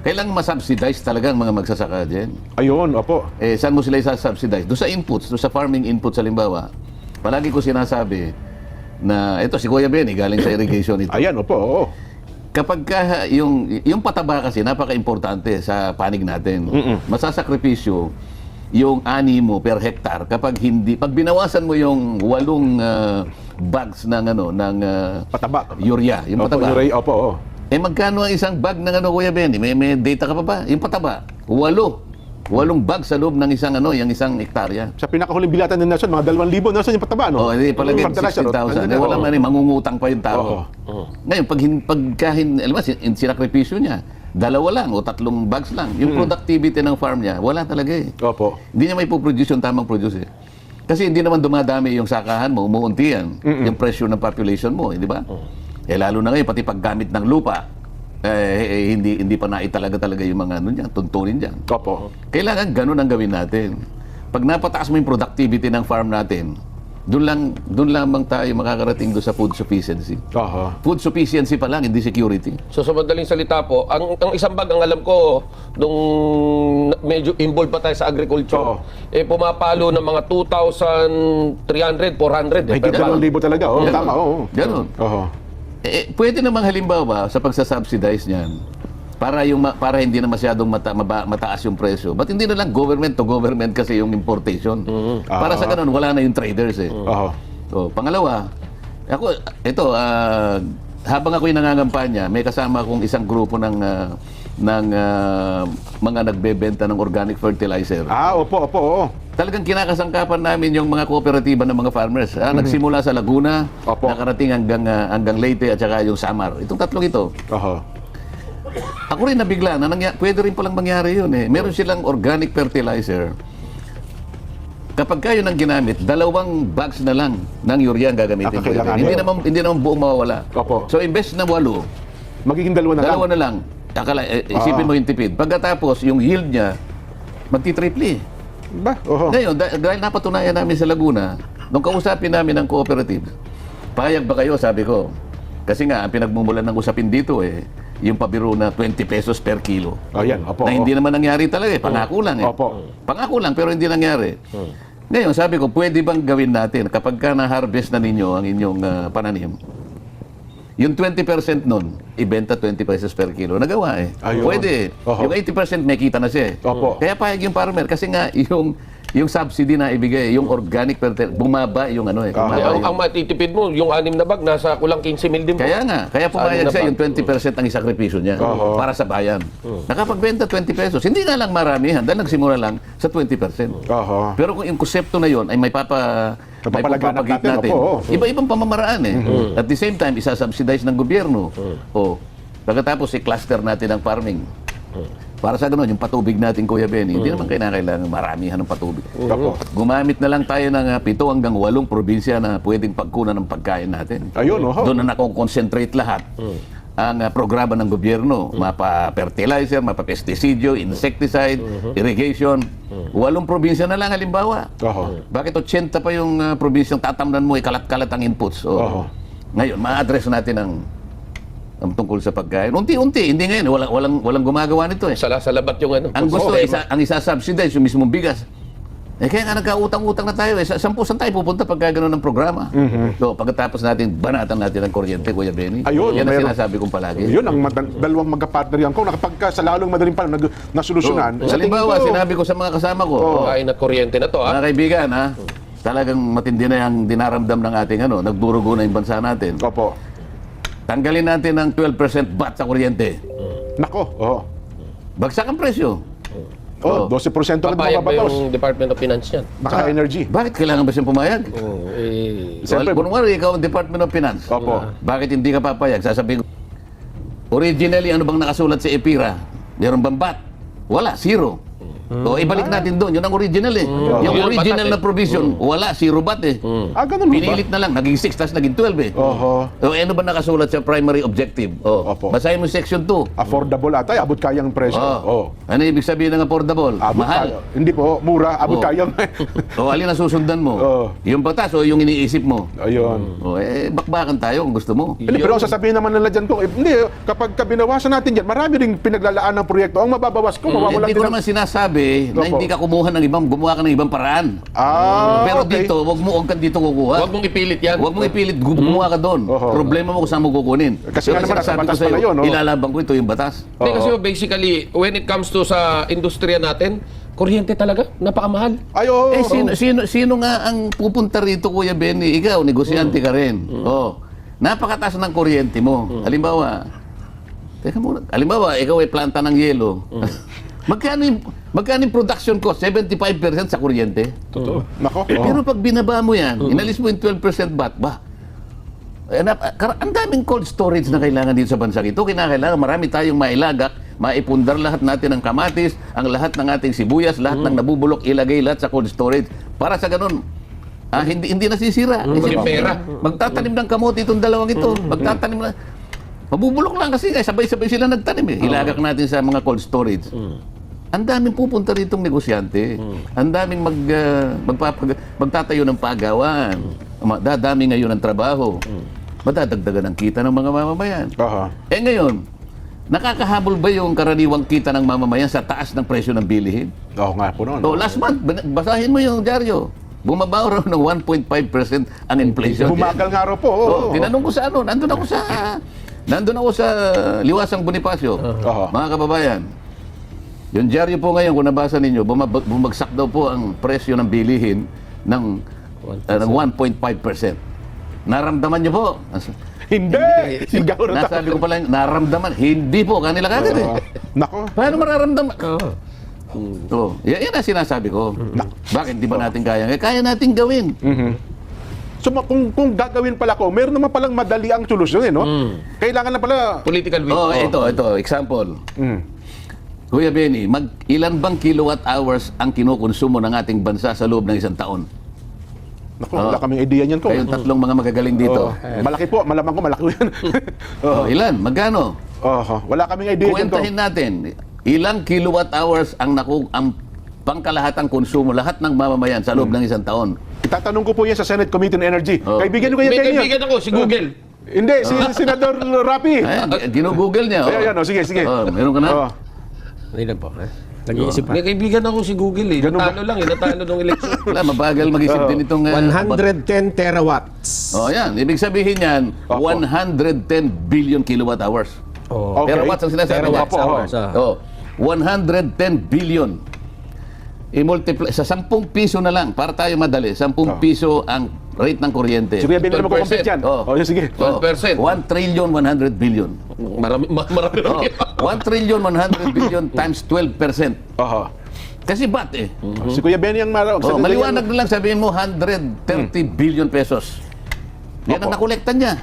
Kailangan masubsidize talaga ang mga magsasaka dyan. Ayun, opo. Saan mo sila isasubsidize? Doon sa inputs, doon sa farming inputs halimbawa. Palagi ko sinasabi na, ito si Kuya Benny, galing sa irrigation ito. Ayan, opo, oo. Kapag yung pataba kasi, napaka-importante sa panig natin. Masasakripisyo yung ani mo per hektar kapag pag binawasan mo yung 8 bags ng Pataba. urea, yung pataba. Opo, oo. Magkano ang isang bag ng Kuya Benny? May data ka pa ba? Yung pataba, 8 bags sa loob ng yung isang hektarya. Sa pinakahuling bilatan ng Nelson, mga 2,000 Nelson yung pataba, no? Hindi palagay 60,000. Wala man mangungutang pa yung tao. Ngayon, alam mo, sinakripisyo niya, 2 lang o 3 bags lang. Yung productivity ng farm niya, wala talaga eh. Opo. Hindi niya may produce yung tamang produce eh. Kasi hindi naman dumadami yung sakahan mo, umuunti yan. Yung pressure ng population mo, di ba? Lalo na ngayon, pati paggamit ng lupa, hindi pa naitalaga yung mga tuntunin dyan. Opo. Kailangan ganun ang gawin natin. Pag napataas mo yung productivity ng farm natin, doon lamang tayo makakarating doon sa food sufficiency. Food sufficiency pa lang, hindi security. So sa madaling salita po, ang isang bag, ang alam ko, nung medyo involved pa tayo sa agriculture, pumapalo ng mga 2,300, 400. Ay, per bag. 2,000 talaga, oo. Tama, oo. Ganun. Pwede namang halimbawa sa pagsasubsidize niyan para hindi na masyadong mataas yung presyo. Ba't hindi na lang government to government kasi yung importation? Para sa ganun, wala na yung traders eh. So, pangalawa, habang ako'y nangangampanya, may kasama akong isang grupo ng mga nagbebenta ng organic fertilizer. Opo, oo. Talagang kinakasangkapan namin yung mga kooperatiba ng mga farmers. Nagsimula sa Laguna, nakarating hanggang Leyte at saka yung Samar. Itong tatlong ito. Ako rin nabigla na pwede rin palang mangyari yun eh. Meron silang organic fertilizer. Kapag kayo nang ginamit, 2 bags na lang ng urea ang gagamitin. Hindi naman buong mawawala. So imbes na 8, magiging 2 na lang. Isipin mo yung tipid. Pagkatapos, yung yield niya, magti-triple. Ba? Oho. Ngayon, dahil napatunayan namin sa Laguna, nung kausapin namin ng cooperative, payag ba kayo, sabi ko. Kasi nga, ang pinagmumulan ng usapin dito yung pabiro na 20 pesos per kilo. Ayan, opo. Na hindi naman nangyari talaga pangako lang Opo. Pangako lang pero hindi nangyari. Ngayon, sabi ko, pwede bang gawin natin kapag ka na-harvest na ninyo ang inyong pananim, yung 20% nun, ibenta 20 pesos per kilo. Nagawa Ayun. Pwede. Oho. Yung 80% may kita na siya Opo. Kaya payag yung farmer kasi nga yung subsidy na ibigay, yung organic bumaba yung bumaba Ang yung- matitipid mo, yung 6 na bag, nasa kulang 15 mil din po. kaya nga, kaya pumayag Ano na siya ba? yung 20% ang isakripisyo niya Oo. para sa bayan. Nakapagbenta 20 pesos. Hindi nga lang maramihan dahil nagsimula lang sa 20%. Oho. Pero kung yung konsepto na yon ay may Napapalaganap papagit natin, natin. opo, oo. Iba-ibang pamamaraan At the same time, isa-subsidize ng gobyerno. O, pagkatapos i-cluster natin ang farming. Para sa ganun, yung patubig natin, Kuya Benny, hindi naman kailangan maramihan ng patubig. Opo. Gumamit na lang tayo ng 7 hanggang 8 probinsya na pwedeng pagkunan ng pagkain natin. Ayun, oho. Doon na nakoconcentrate lahat ang programa ng gobyerno. Mapa-fertilizer, mapa-pesticidyo, insecticide, irrigation. 8 probinsya na lang halimbawa. Oho. Bakit 80 pa yung probinsyang tatamnan mo, kalat-kalat ang inputs? Oho. Ngayon, ma-address natin ang tungkol sa pagkain. Unti-unti, hindi ngayon, walang gumagawa nito Salabat yung ano. Ang gusto, Oo. ang isa-subsidize yung mismong bigas. Kaya nga nagkautang-utang na tayo. Saan tayo pupunta pagka gano'n ng programa? So, pagkatapos natin, banatan natin ang kuryente, Kuya Benny. Ayun, Yan ang meron. sinasabi kong palagi. Yun ang dalawang magka-partner yan ko na kapag ka sa lalong madaling pa nasolusyonan. Sa tingin Halimbawa, ko, sinabi ko sa mga kasama ko, Kain at kuryente na to, mga kaibigan, talagang matindi na yung dinaramdam ng ating nagdurugo na yung bansa natin. Opo. Tanggalin natin ang 12% VAT sa kuryente. Nako. Oho. Bagsak ang presyo. Oh, 12% lang Papayag ba mababatos. yung Department of Finance yan? Naka-energy. Bakit kailangan ba siyang pumayag? Siyempre, Kunwari, ikaw ang Department of Finance. Opo. Bakit hindi ka papayag? Sasabihin ko, originally, ano bang nakasulat sa EPIRA? Meron bang VAT? Wala, zero. O, ibalik natin doon. Yun ang original Yung Yun ang original batas na provision, wala, zero VAT ganun ba? Pinilit na lang, naging 6, tapos naging 12 Oho. O, ano ba nakasulat sa primary objective? Opo. Basahin mo section 2. Affordable ata. Abot kayang presyo. Oh. Ano ibig sabihin ng affordable? Abot Mahal. kaya. Hindi po, mura. Abot Oo. kayang. O, alin ang susundan mo? Oo. Yung batas o yung iniisip mo? Ayun. O, bakbakan tayo kung gusto mo. Hindi, pero ang sasabihin naman nila dyan ko, hindi, kapag binawasan natin yan, marami ring pinaglalaan ng proyekto. Ang mababawas ko, mawawalan Hindi din ko ng... naman sinasabi na Opo. hindi ka kumuha ng ibang, gumawa ka ng ibang paraan. Pero okay. dito, huwag ka dito kukuha. Huwag mong ipilit yan. Huwag mong ipilit, gumawa ka doon. Oho. Problema mo kung saan mo kukunin. Kasi nga naman, sinasabi nasa batas pala yun, no? ilalaban ko ito yung batas. Hindi kasi basically, when it comes to sa industriya natin, kuryente talaga, napakamahal. Ay, oo. Sino nga ang pupunta rito, Kuya Benny? Ikaw, negosyante ka rin. Napakataas ng kuryente mo. Halimbawa, teka muna. Halimbawa, ikaw ay planta ng yelo. Magkano yung production cost? 75% sa kuryente. Totoo. Nako. Pero pag binaba mo yan, inalis mo yung 12% VAT, ang daming cold storage na kailangan dito sa bansang ito. Kinakailangan marami tayong mailagak, maipundar lahat natin ng kamatis, ang lahat ng ating sibuyas, lahat ng nabubulok, ilagay lahat sa cold storage. Para sa ganun, hindi nasisira. Maging pera. Magtatanim ng kamote itong dalawang ito. Magtatanim na. Mabubulok lang kasi sabay-sabay sila nagtanim Ilagak natin sa mga cold storage. Ang daming pupunta ritong negosyante. Ang daming magtatayo ng pagawaan. Dadami ngayon ng trabaho. Madadagdagan ang kita ng mga mamamayan. Aha. Ngayon, nakakahabol ba yung karaniwang kita ng mamamayan sa taas ng presyo ng bilihin? Oo nga po noon. So, last month, basahin mo yung dyaryo. Bumaba raw ng 1.5% ang inflation. Bumagal nga raw po. Oo. Tinanong ko sa nandun ako sa Liwasang Bonifacio. Mga kababayan, yung dyaryo po ngayon, kung nabasa ninyo, bumagsak daw po ang presyo ng bilihin ng 1.5%. Naramdaman niyo po? Hindi! Sigaw na Nasabi ko pala, naramdaman. Hindi po, kanila kagad Nako. Paano mararamdaman? Yan ang sinasabi ko. Bakit di ba natin kaya? Kaya natin gawin. So kung gagawin pala ko, meron naman palang madali ang solusyon no? Kailangan na pala... Political will. Ito, example. Kuya Benny, ilan bang kilowatt hours ang kinukonsumo ng ating bansa sa loob ng isang taon? Naku, wala kaming idea niyan ko. Kayong tatlong mga magagaling dito. Malaki po, malamang ko malaki yan. Ilan? Magkano? Wala kaming idea niyan ko. Kuwentahin natin, ilang kilowatt hours ang pangkalahatang konsumo, lahat ng mamamayan sa loob ng isang taon. Itatanong ko po yan sa Senate Committee on Energy. Oh. Kaibigan ko May yan. kaibigan ako, si Google. Hindi, si Senador Rapi. Ayan, ginugoogle niya. Ayan, sige. Meron ka na? Oh. Hindi lang po. Nag-iisip pa. May kaibigan ako si Google eh. Ganun ba? Natalo nung election. Wala, mabagal mag-isip din itong... 110 terawatts. yan. Ibig sabihin yan, Opo. 110 billion kilowatt hours. Oh. Okay. Terawatts ang sinasabi niya. Terawatts hours. Oh, 110 billion. I-multiply sa 10 piso na lang para tayo madali. 10 piso ang rate ng kuryente. Si Kuya Ben na magkukumpit 12%. yan. Oh. Sige. 12%. 1 trillion 100 billion. Marami. Oh, 1 trillion 100 billion times 12%. Oho. Kasi ba't eh? Si Kuya Ben yung Maliwanag na lang sabihin mo 130 billion pesos. Yan ang Opo. nakolekta niya.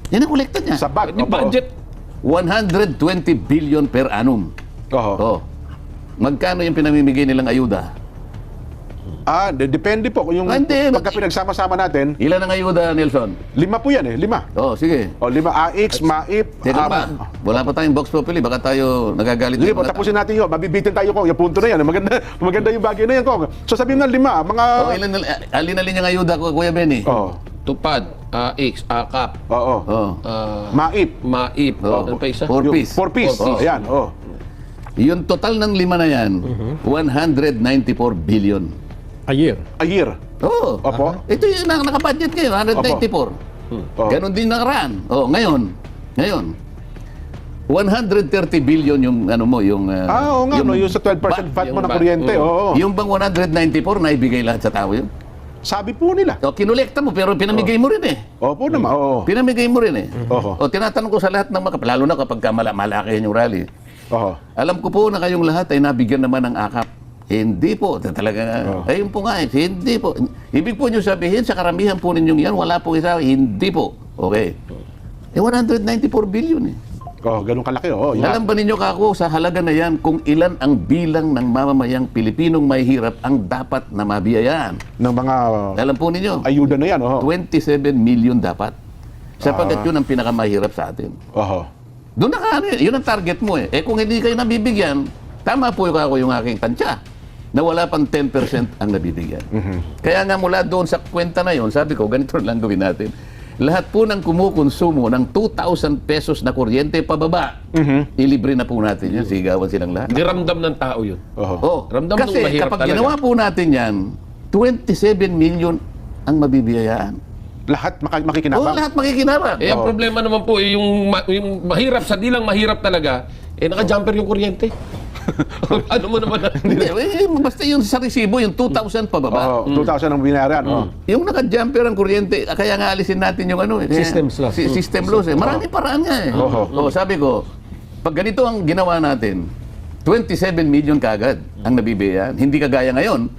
Yan ang kolekta niya. Sa bag. Di Opo. budget. 120 billion per annum. Oho. Oh. Magkano yung pinamimigay nilang ayuda? Depende po. Yung Hindi. pagka pinagsama-sama natin, Ilan ang ayuda, Nelson? 5 po yan eh. 5. Oh, sige. O 5 AX, MAIP. Teka pa. Wala pa tayong box populi. Baka tayo nagagalit. Sige ng po, mga tapusin natin yun. Mabibitin tayo ko. Yung punto na yan. Maganda yung bagay na yan ko. So sabihin na 5. Mga... tao. Oh, alin-alin yung ayuda ko, Kuya Benny? Oo. Tupad, X, AKAP, Oo. Oh. MAIP. MAIP, Oh. ano pa isa? 4 piece. 4 piece. Oh. Ayan. Oh. Yung total ng 5 na yan, 194 billion. A year. A year. Oo. Opo. Ito yung nakabudget ngayon, 194. Oh. Ganon din nakaraan. Oh, ngayon. 130 billion yung ano mo, yung Oo nga, no, yung sa 12% VAT mo ng kuryente. Oo. Yung bang 194 na ibigay lahat sa tao yun? Sabi po nila. O, kinolekta mo pero pinamigay mo rin eh. Opo naman. Oo. Pinamigay mo rin eh. Oho. O, tinatanong ko sa lahat ng mga, lalo na kapag malaki yung rally. Oo. Alam ko po na kayong lahat ay nabigyan naman ng akap. Hindi po, talaga nga. Ayun po nga, hindi po. Ibig po nyo sabihin, sa karamihan po ninyong yan, wala po isa, hindi po. Okay. 194 billion eh. Oh, ganun kalaki. Oo. Yan. Alam ba ninyo kako sa halaga na yan kung ilan ang bilang ng mamamayang Pilipinong mahihirap ang dapat na mabiyayaan? Ng mga Alam po ninyo, ayuda na yan. Oo. 27 million dapat. Sapagkat yun ang pinakamahirap sa atin. Oho. Doon yun ang target mo eh. Eh kung hindi kayo nabibigyan, tama po yung aking tansya na wala pang 10% ang nabibigyan. Kaya nga mula doon sa kwenta na yun, sabi ko, ganito lang gawin natin. Lahat po ng kumukonsumo ng 2,000 pesos na kuryente pababa, ilibre na po natin yan. Sigawan silang lahat. Hindi ramdam ng tao yun. Oho. Oh, Ramdam kasi nung mahirap kapag talaga. ginawa po natin yan, 27 million ang mabibiyayaan. Lahat Oh, makikinabang. lahat makikinabang. Eh, ang problema naman po, yung mahirap, sa dilang mahirap talaga, naka-jumper yung kuryente. Ano mo naman? Hindi, basta yung sa resibo, yung 2,000 pababa. Oo, 2,000 ang binayaran. Oo. Yung naka-jumper ang kuryente, kaya nga alisin natin yung ano. Systems loss. System loss eh. Maraming paraan nga eh. Oho. Sabi ko, pag ganito ang ginawa natin, 27 million kagad ang nabibigyan. Hindi kagaya ngayon,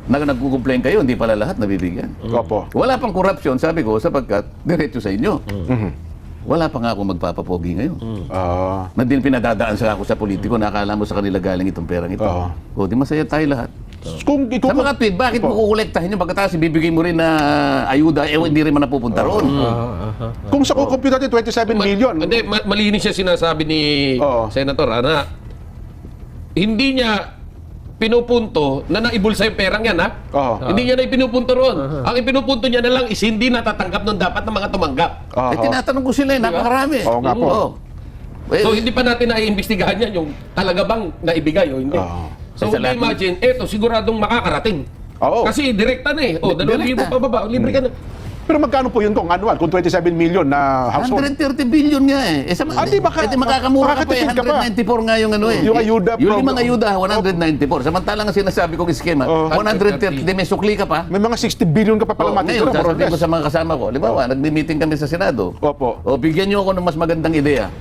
nagko-complain kayo, hindi pala lahat nabibigyan. Opo. Wala pang korupsyon, sabi ko, sapagkat diretso sa inyo. Wala pa nga ako magpapapogi ngayon. Na din pinadadaan sa ako sa politiko, nakakala mo sa kanila galing itong perang ito. O, di masaya tayo lahat. Kung Sa mga tweet, bakit mo kukolektahin yung pagkatapos ibibigay mo rin na ayuda, hindi rin man napupunta ron? kung sa kukumpute natin 27 million. Hindi, malinis siya sinasabi ni Oo. Senator na hindi niya pinupunto na naibulsa yung perang yan, ha? Oo. Hindi niya na ipinupunto ron. Ang ipinupunto niya na lang is hindi natatanggap ng dapat ng mga tumanggap. Eh, tinatanong ko sila, napakarami. Oo nga po. Oo. Eh, So, hindi pa natin naiimbestigahan yan yung talaga bang naibigay o hindi. Oo. So, Sa lahat ng- imagine, eto, siguradong makakarating. Oo. Kasi direkta na eh. O, 2,000 Direkta. pababa, libre ka na. Pero magkano po yun kung annual? Kung 27 million na household? 130 billion nga eh. Di baka- makakamura ka pa eh. makakatipid ka pa. 194 nga yung ano eh. Yung ayuda Yung program. limang ayuda, 194. Samantalang ang sinasabi kong skema, 130, di may sukli ka pa. May mga 60 billion ka pa pala Ngayon, matitira. more or sasabihin ko less. sa mga kasama ko, halimbawa, nagmi-meeting kami sa Senado. Opo. O, bigyan niyo ako ng mas magandang ideya.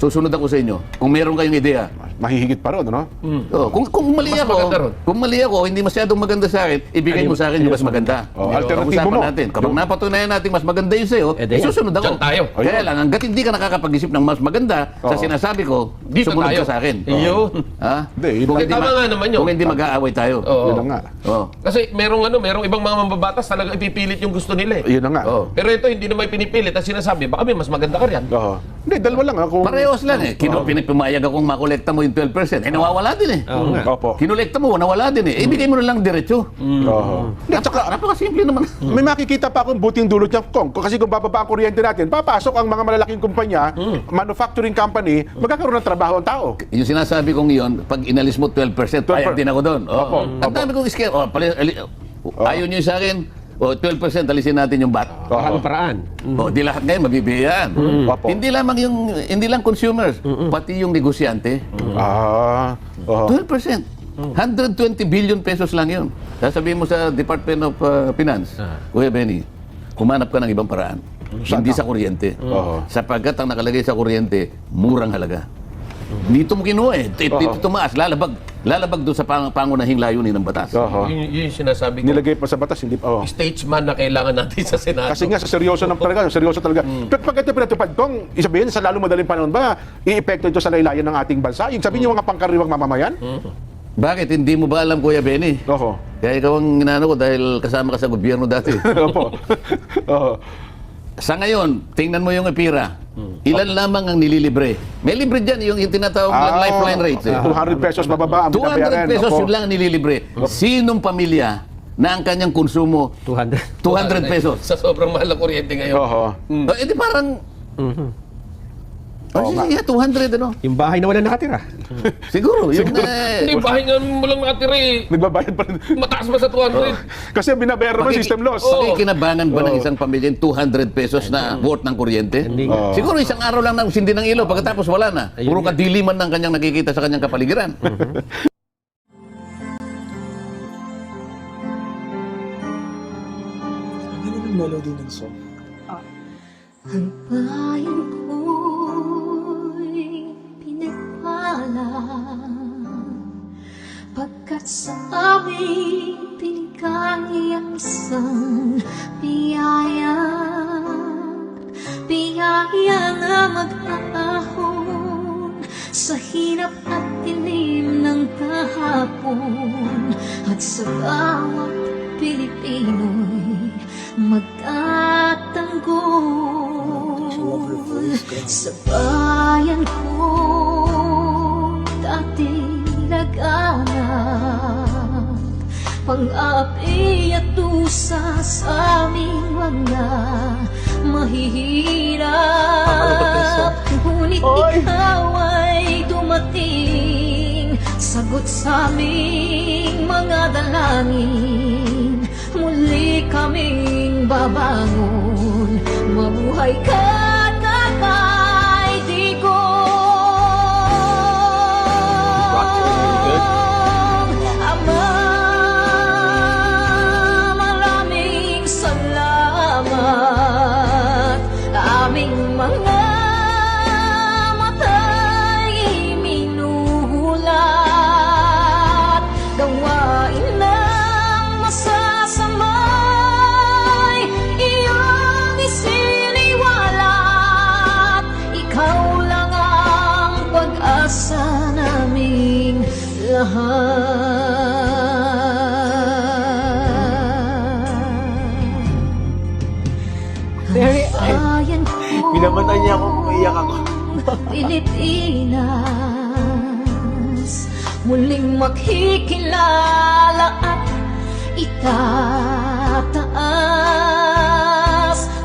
Susunod ako sa inyo. Kung meron kayong ideya. Mahihigit pa ron, no? Oh, kung mali Mas maganda ron. ako, kung mali ako, hindi masyadong maganda sa akin, ibigay mo sa akin yung mas maganda. Oh, alternatibo Pag-usapan mo. natin. Kapag napatunayan natin mas maganda yung sa'yo, susunod ako. Diyan tayo. Kaya lang, hanggat hindi ka nakakapag-isip ng mas maganda sa sinasabi ko, Dito sumunod tayo. ka sa akin. Yun. Ha? Hindi, yun Kung lang. hindi Tama nga naman yun. Kung hindi mag-aaway tayo. Oo. Yun na nga. Oh. Kasi merong ibang mga mambabatas talaga ipipilit yung gusto nila eh. Yun na nga. Oh. Pero ito, hindi naman pinipilit. At sinasabi, baka may mas maganda ka riyan. Oo. Hindi, dalawa lang. Kung... Parehos lang eh. Pinapamayag akong makolekta mo yung 12%. Eh, nawawala din eh. Oo nga. Opo. Kinolekta mo, nawala din eh. Ibigay mo na lang diretso. Oo. Hindi, at saka, Napakasimple naman. may makikita pa akong buting dulot niya, Kong. Kasi kung bababa ang kuryente natin, papasok ang mga malalaking kumpanya, manufacturing company, magkakaroon ng trabaho ang tao. Yung sinasabi kong iyon, pag inalis mo 12%, payag din ako doon. Opo. Ang dami kong scare. Ayaw nyo sa akin, 12% alisin natin yung VAT. Maraming paraan. Di lahat ngayon mabibigyan. Opo. Hindi lang consumers, pati yung negosyante. Oo. 12%. 120 billion pesos lang yun. Sasabihin mo sa Department of Finance, Kuya Benny, humanap ka ng ibang paraan. Hindi sa kuryente. Sapagkat ang nakalagay sa kuryente, murang halaga. Dito mo kinuha eh. Dito tumaas. Lalabag doon sa pangunahing layunin ng batas. Yun yung sinasabi ko. Nilagay pa sa batas, hindi pa. Statesman na kailangan natin sa Senado. Kasi nga, seryoso talaga. Pero pag ito pinatupad, Kong, isabihin, sa lalong madaling panahon ba, i-epekto ito sa laylayan ng ating bansa? Yung sabihin yung mga pangkaraniwang mamamayan? Bakit? Hindi mo ba alam, Kuya Benny? Oho. Kaya ikaw ang ginano ko dahil kasama ka sa gobyerno dati. Opo. Oho. Sa ngayon, tingnan mo yung EPIRA. Ilan lamang ang nililibre? May libre dyan, yung tinatawag na lifeline rates. 200 pesos mababa ang 200 pesos yun lang ang nililibre. Sinong pamilya na ang kanyang konsumo 200. 200 pesos? Sa sobrang mahal na kuryente ngayon. Oho. Edi parang... Sige, 200 ano? Yung bahay na wala nakatira. Siguro. Yung, Hindi, bahay nga mo lang nakatira eh. Nagbabayad pa rin. Mataas ba sa 200? Kasi ang binabayaran mo system loss. Pakikinabangan ba ng isang pamilya yung 200 pesos na worth ng kuryente? Siguro isang araw lang nagsindi ng ilaw, pagkatapos wala na. Puro kadiliman ng kanyang nakikita sa kanyang kapaligiran. Ang bayan ko'y pinagpala pagkat sa amin pinigay ang isang biyaya na mag-aahon sa hirap at dilim ng kahapon at sa bawat Pilipino'y magtatanggol sa bayan ko dati laganap pang-api at dusa sa aming mga mahihirap ngunit ikaw ay dumating sagot sa aming mga dalangin muli kaming babangon mabuhay ka Tatay Digong Ama maraming salamat aming mga mata'y minuhulat gawain ng masasamay iyong isiniwalat ikaw lang ang pag-asa naming lahat. Very ayan ko. Pinamatan niya ako, umiyak ako. Pilipinas muling makikilala at itataas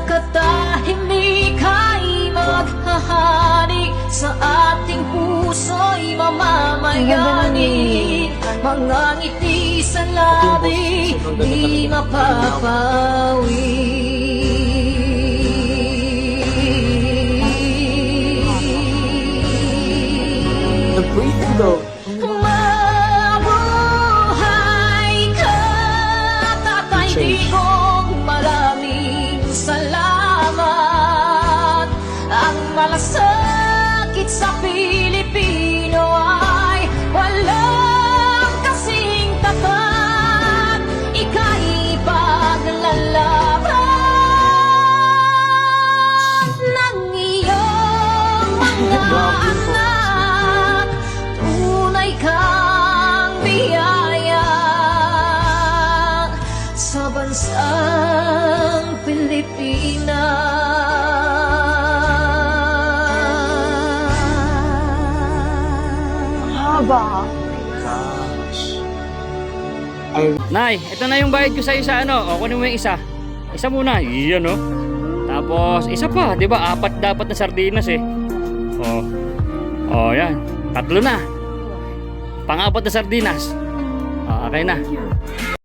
katahimika'y maghahari sa ating puso'y mamamayani mga ngiti sa labi di mapapawi Mabuhay ka, Tatay Digong, maraming salamat. Ang malasakit sa Pilipino ay walang kasing tapat. Ika'y paglalaban ng iyong mga anak. Tunay kang biyaya sa bansang Pilipinas. ba? Nay, ito na yung bayad ko sa isa, ano? O, kunin mo yung isa. Isa muna, yan o. Tapos, isa pa, di ba? 4 dapat na sardinas eh. O, yan. 3 na. Pang-4 na sardinas. O, okay na.